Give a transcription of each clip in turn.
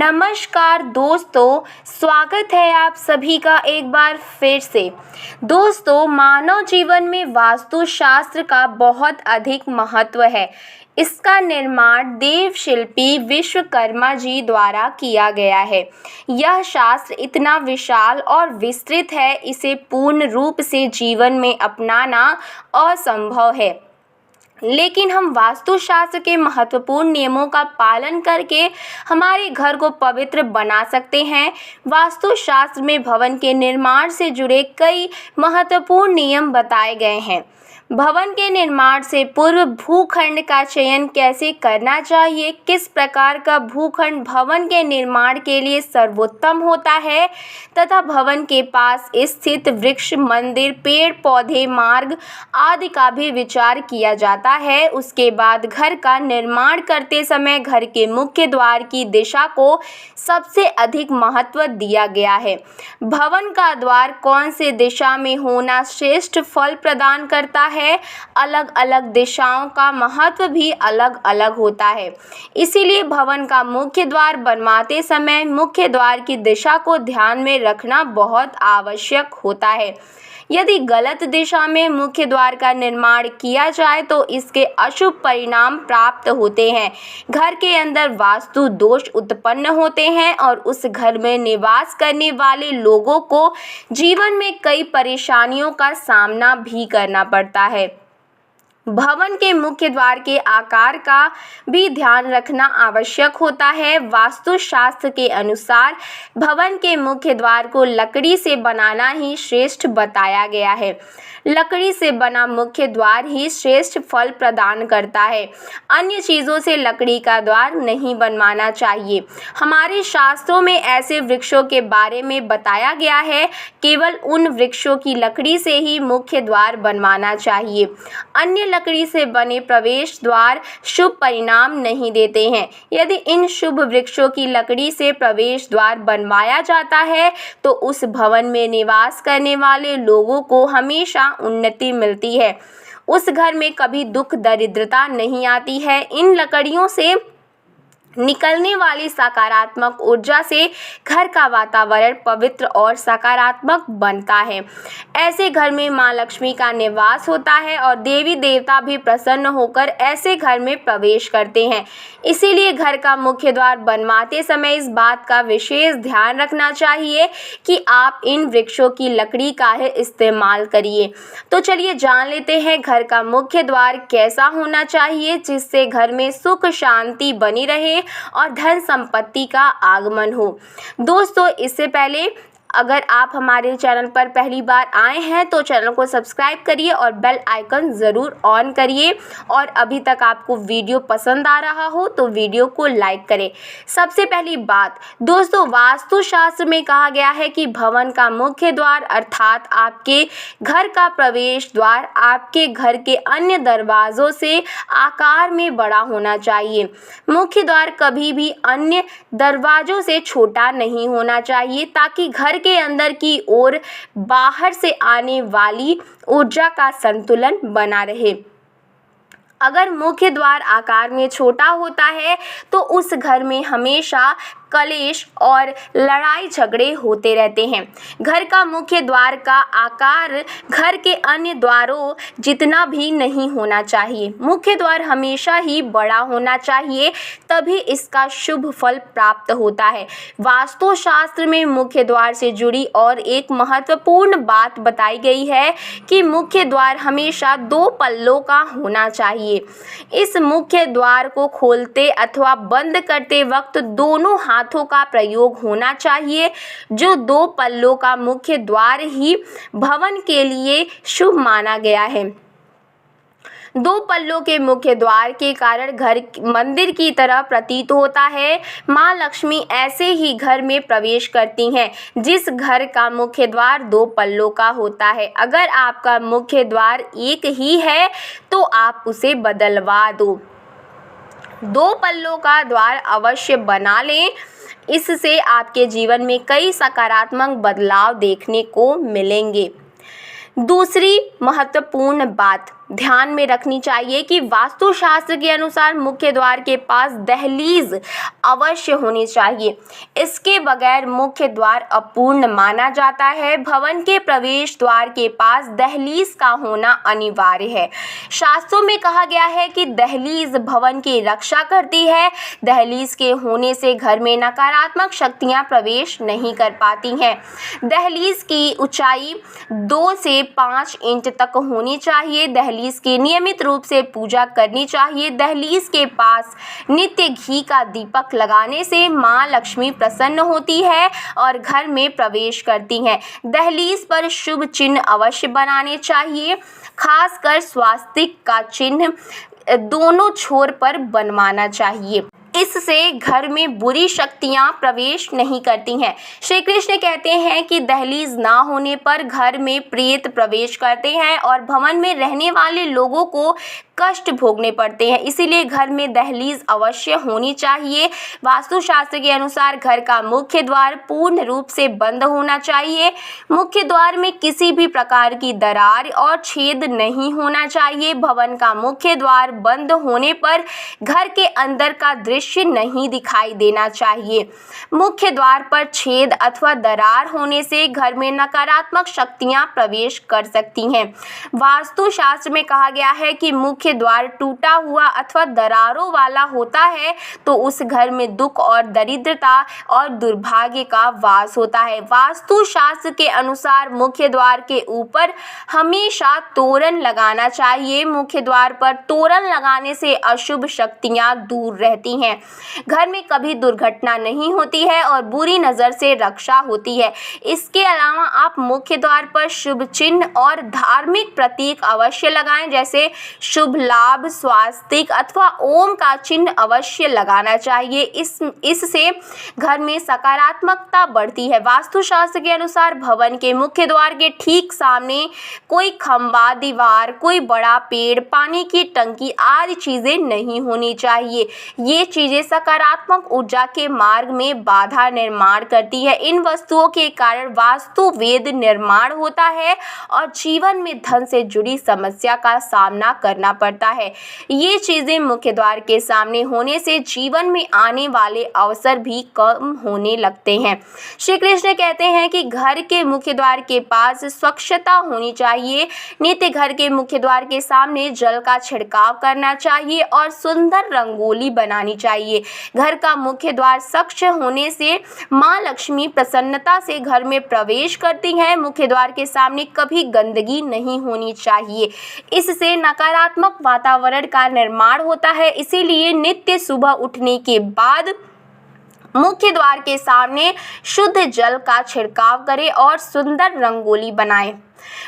नमस्कार दोस्तों, स्वागत है आप सभी का एक बार फिर से। दोस्तों, मानव जीवन में वास्तुशास्त्र का बहुत अधिक महत्व है। इसका निर्माण देवशिल्पी विश्वकर्मा जी द्वारा किया गया है। यह शास्त्र इतना विशाल और विस्तृत है, इसे पूर्ण रूप से जीवन में अपनाना असंभव है। लेकिन हम वास्तुशास्त्र के महत्वपूर्ण नियमों का पालन करके हमारे घर को पवित्र बना सकते हैं। वास्तुशास्त्र में भवन के निर्माण से जुड़े कई महत्वपूर्ण नियम बताए गए हैं। भवन के निर्माण से पूर्व भूखंड का चयन कैसे करना चाहिए, किस प्रकार का भूखंड भवन के निर्माण के लिए सर्वोत्तम होता है तथा भवन के पास स्थित वृक्ष, मंदिर, पेड़ पौधे, मार्ग आदि का भी विचार किया जाता है। उसके बाद घर का निर्माण करते समय घर के मुख्य द्वार की दिशा को सबसे अधिक महत्व दिया गया है। भवन का द्वार कौन से दिशा में होना श्रेष्ठ फल प्रदान करता है। अलग अलग दिशाओं का महत्व भी अलग अलग होता है। इसीलिए भवन का मुख्य द्वार बनवाते समय मुख्य द्वार की दिशा को ध्यान में रखना बहुत आवश्यक होता है। यदि गलत दिशा में मुख्य द्वार का निर्माण किया जाए तो इसके अशुभ परिणाम प्राप्त होते हैं। घर के अंदर वास्तु दोष उत्पन्न होते हैं और उस घर में निवास करने वाले लोगों को जीवन में कई परेशानियों का सामना भी करना पड़ता है। भवन के मुख्य द्वार के आकार का भी ध्यान रखना आवश्यक होता है। वास्तुशास्त्र के अनुसार भवन के मुख्य द्वार को लकड़ी से बनाना ही श्रेष्ठ बताया गया है। लकड़ी से बना मुख्य द्वार ही श्रेष्ठ फल प्रदान करता है। अन्य चीज़ों से लकड़ी का द्वार नहीं बनवाना चाहिए। हमारे शास्त्रों में ऐसे वृक्षों के बारे में बताया गया है, केवल उन वृक्षों की लकड़ी से ही मुख्य द्वार बनवाना चाहिए। अन्य लकड़ी से बने प्रवेश द्वार शुभ परिणाम नहीं देते हैं। यदि इन शुभ वृक्षों की लकड़ी से प्रवेश द्वार बनवाया जाता है तो उस भवन में निवास करने वाले लोगों को हमेशा उन्नति मिलती है। उस घर में कभी दुख दरिद्रता नहीं आती है। इन लकड़ियों से निकलने वाली सकारात्मक ऊर्जा से घर का वातावरण पवित्र और सकारात्मक बनता है। ऐसे घर में माँ लक्ष्मी का निवास होता है और देवी देवता भी प्रसन्न होकर ऐसे घर में प्रवेश करते हैं। इसीलिए घर का मुख्य द्वार बनवाते समय इस बात का विशेष ध्यान रखना चाहिए कि आप इन वृक्षों की लकड़ी का ही इस्तेमाल करिए। तो चलिए जान लेते हैं घर का मुख्य द्वार कैसा होना चाहिए जिससे घर में सुख शांति बनी रहे और धन संपत्ति का आगमन हो। दोस्तों, इससे पहले अगर आप हमारे चैनल पर पहली बार आए हैं तो चैनल को सब्सक्राइब करिए और बेल आइकन ज़रूर ऑन करिए। और अभी तक आपको वीडियो पसंद आ रहा हो तो वीडियो को लाइक करें। सबसे पहली बात दोस्तों, वास्तुशास्त्र में कहा गया है कि भवन का मुख्य द्वार अर्थात आपके घर का प्रवेश द्वार आपके घर के अन्य दरवाज़ों से आकार में बड़ा होना चाहिए। मुख्य द्वार कभी भी अन्य दरवाज़ों से छोटा नहीं होना चाहिए ताकि घर के अंदर की ओर बाहर से आने वाली ऊर्जा का संतुलन बना रहे। अगर मुख्य द्वार आकार में छोटा होता है तो उस घर में हमेशा कलेश और लड़ाई झगड़े होते रहते हैं। घर का मुख्य द्वार का आकार घर के अन्य द्वारों जितना भी नहीं होना चाहिए। मुख्य द्वार हमेशा ही बड़ा होना चाहिए, तभी इसका शुभ फल प्राप्त होता है। वास्तुशास्त्र में मुख्य द्वार से जुड़ी और एक महत्वपूर्ण बात बताई गई है कि मुख्य द्वार हमेशा 2 पल्लों का होना चाहिए। इस मुख्य द्वार को खोलते अथवा बंद करते वक्त दोनों हाथों का प्रयोग होना चाहिए। जो 2 पल्लों का मुख्य द्वार ही भवन के लिए शुभ माना गया है। 2 पल्लों के मुख्य द्वार के कारण घर मंदिर की तरह प्रतीत होता है। माँ लक्ष्मी ऐसे ही घर में प्रवेश करती हैं जिस घर का मुख्य द्वार 2 पल्लों का होता है। अगर आपका मुख्य द्वार एक ही है तो आप उसे बदलवा दो। 2 पल्लों का द्वार अवश्य बना लें। इससे आपके जीवन में कई सकारात्मक बदलाव देखने को मिलेंगे। दूसरी महत्वपूर्ण बात, ध्यान में रखनी चाहिए कि वास्तुशास्त्र के अनुसार मुख्य द्वार के पास दहलीज अवश्य होनी चाहिए। इसके बगैर मुख्य द्वार अपूर्ण माना जाता है। भवन के प्रवेश द्वार के पास दहलीज का होना अनिवार्य है। शास्त्रों में कहा गया है कि दहलीज भवन की रक्षा करती है। दहलीज के होने से घर में नकारात्मक शक्तियां प्रवेश नहीं कर पाती हैं। दहलीज की ऊंचाई 2 से 5 इंच तक होनी चाहिए। दहलीज की नियमित रूप से पूजा करनी चाहिए। दहलीज के पास नित्य घी का दीपक लगाने से मां लक्ष्मी प्रसन्न होती है और घर में प्रवेश करती हैं। दहलीज पर शुभ चिन्ह अवश्य बनाने चाहिए, खासकर स्वास्तिक का चिन्ह दोनों छोर पर बनवाना चाहिए। इससे घर में बुरी शक्तियां प्रवेश नहीं करती हैं। श्री कृष्ण कहते हैं कि दहलीज ना होने पर घर में प्रेत प्रवेश करते हैं और भवन में रहने वाले लोगों को कष्ट भोगने पड़ते हैं। इसीलिए घर में दहलीज अवश्य होनी चाहिए। वास्तुशास्त्र के अनुसार घर का मुख्य द्वार पूर्ण रूप से बंद होना चाहिए। मुख्य द्वार में किसी भी प्रकार की दरार और छेद नहीं होना चाहिए। भवन का मुख्य द्वार बंद होने पर घर के अंदर का दृश्य नहीं दिखाई देना चाहिए। मुख्य द्वार पर छेद अथवा दरार होने से घर में नकारात्मक शक्तियां प्रवेश कर सकती हैं। वास्तुशास्त्र में कहा गया है कि मुख्य द्वार टूटा हुआ अथवा दरारों वाला होता है तो उस घर में दुख और दरिद्रता और दुर्भाग्य का वास होता है। वास्तुशास्त्र के अनुसार मुख्य द्वार के ऊपर हमेशा तोरण लगाना चाहिए। मुख्य द्वार पर तोरण लगाने से अशुभ शक्तियां दूर रहती हैं। घर में कभी दुर्घटना नहीं होती है और बुरी नजर से रक्षा होती है। इसके अलावा आप मुख्य द्वार पर शुभ चिन्ह और धार्मिक प्रतीक अवश्य लगाएं, जैसे शुभ लाभ, स्वास्तिक अथवा ओम का चिन्ह अवश्य लगाना चाहिए। इससे घर में सकारात्मकता बढ़ती है। वास्तुशास्त्र के अनुसार भवन के मुख्य द्वार के ठीक सामने कोई खंभा, दीवार, कोई बड़ा पेड़, पानी की टंकी आदि चीजें नहीं होनी चाहिए। ये चीजें सकारात्मक ऊर्जा के मार्ग में बाधा निर्माण करती है। इन वस्तुओं के कारण वास्तु वेद निर्माण होता है और जीवन में धन से जुड़ी समस्या का सामना करना पड़ता है। ये चीजें मुख्य द्वार के सामने होने से जीवन में आने वाले अवसर भी कम होने लगते हैं। श्री कृष्ण कहते हैं कि घर के मुख्य द्वार के पास स्वच्छता होनी चाहिए। नित्य घर के मुख्य द्वार के सामने जल का छिड़काव करना चाहिए और सुंदर रंगोली बनानी चाहिए। घर का मुख्य द्वार स्वच्छ होने से मां लक्ष्मी प्रसन्नता से घर में प्रवेश करती हैं। मुख्य द्वार के सामने कभी गंदगी नहीं होनी चाहिए। इससे नकारात्मक वातावरण का निर्माण होता है। इसीलिए नित्य सुबह उठने के बाद मुख्य द्वार के सामने शुद्ध जल का छिड़काव करें और सुंदर रंगोली बनाएं।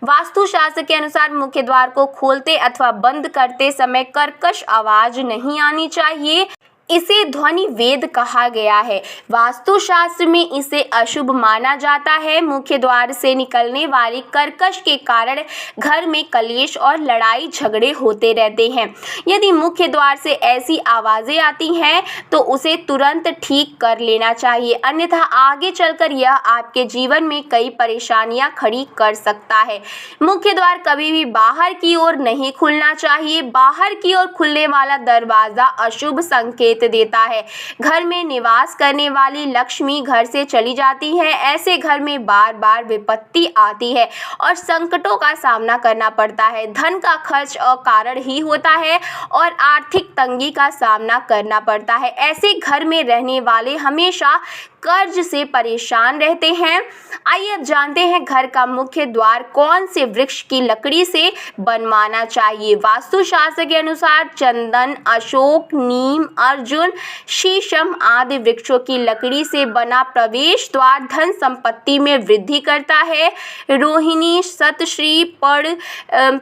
वास्तुशास्त्र के अनुसार मुख्य द्वार को खोलते अथवा बंद करते समय कर्कश आवाज नहीं आनी चाहिए। इसे ध्वनि वेद कहा गया है। वास्तुशास्त्र में इसे अशुभ माना जाता है। मुख्य द्वार से निकलने वाली कर्कश के कारण घर में कलेश और लड़ाई झगड़े होते रहते हैं। यदि मुख्य द्वार से ऐसी आवाजें आती हैं तो उसे तुरंत ठीक कर लेना चाहिए, अन्यथा आगे चलकर यह आपके जीवन में कई परेशानियां खड़ी कर सकता है। मुख्य द्वार कभी भी बाहर की ओर नहीं खुलना चाहिए। बाहर की ओर खुलने वाला दरवाजा अशुभ संकेत देता है। घर में निवास करने वाली लक्ष्मी घर से चली जाती है। ऐसे घर में बार बार विपत्ति आती है और संकटों का सामना करना पड़ता है। धन का खर्च अकारण ही होता है और आर्थिक तंगी का सामना करना पड़ता है। ऐसे घर में रहने वाले हमेशा कर्ज से परेशान रहते हैं। आइए अब जानते हैं घर का मुख्य द्वार कौन से वृक्ष की लकड़ी से बनवाना चाहिए। वास्तुशास्त्र के अनुसार चंदन, अशोक, नीम, अर्जुन, शीशम आदि वृक्षों की लकड़ी से बना प्रवेश द्वार धन संपत्ति में वृद्धि करता है। रोहिणी, शतश्री, पड़,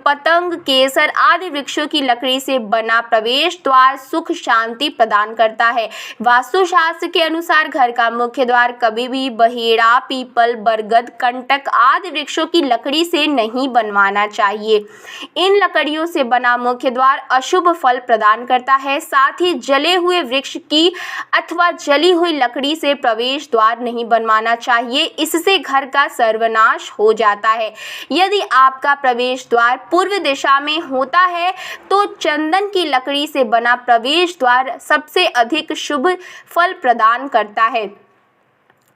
पतंग, केसर आदि वृक्षों की लकड़ी से बना प्रवेश द्वार सुख शांति प्रदान करता है। वास्तुशास्त्र के अनुसार घर का मुख्य द्वार कभी भी बहेड़ा, पीपल, बरगद, कंटक आदि वृक्षों की लकड़ी से नहीं बनवाना चाहिए। इन लकड़ियों से बना मुख्य द्वार अशुभ फल प्रदान करता है। साथ ही जले हुए वृक्ष की अथवा जली हुई लकड़ी से प्रवेश द्वार नहीं बनवाना चाहिए, इससे घर का सर्वनाश हो जाता है। यदि आपका प्रवेश द्वार पूर्व दिशा में होता है तो चंदन की लकड़ी से बना प्रवेश द्वार सबसे अधिक शुभ फल प्रदान करता है।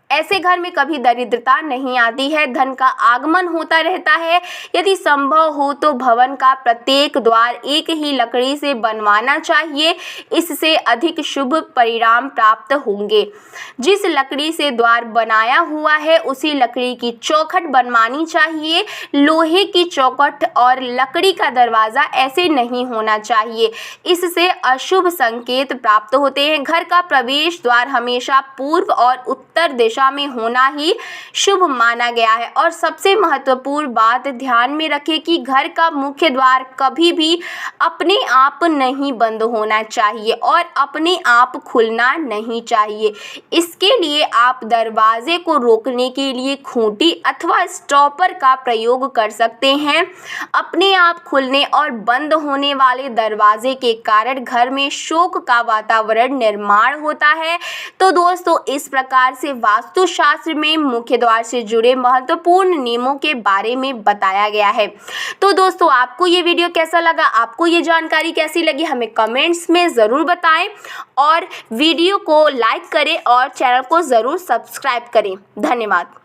ऐसे घर में कभी दरिद्रता नहीं आती है, धन का आगमन होता रहता है। यदि संभव हो तो भवन का प्रत्येक द्वार एक ही लकड़ी से बनवाना चाहिए, इससे अधिक शुभ परिणाम प्राप्त होंगे। जिस लकड़ी से द्वार बनाया हुआ है उसी लकड़ी की चौखट बनवानी चाहिए। लोहे की चौखट और लकड़ी का दरवाजा ऐसे नहीं होना चाहिए, इससे अशुभ संकेत प्राप्त होते हैं। घर का प्रवेश द्वार हमेशा पूर्व और उत्तर दिशा में होना ही शुभ माना गया है। और सबसे महत्वपूर्ण बात ध्यान में रखें कि घर का मुख्य द्वार कभी भी अपने आप नहीं बंद होना चाहिए और अपने आप खुलना नहीं चाहिए। इसके लिए आप दरवाजे को रोकने के लिए खूंटी अथवा स्टॉपर का प्रयोग कर सकते हैं। अपने आप खुलने और बंद होने वाले दरवाजे के कारण घर में शोक का वातावरण निर्माण होता है। तो दोस्तों, इस प्रकार से वास्तुशास्त्र में मुख्य द्वार से जुड़े महत्वपूर्ण नियमों के बारे में बताया गया है। तो दोस्तों, आपको ये वीडियो कैसा लगा, आपको ये जानकारी कैसी लगी, हमें कमेंट्स में ज़रूर बताएं और वीडियो को लाइक करें और चैनल को ज़रूर सब्सक्राइब करें। धन्यवाद।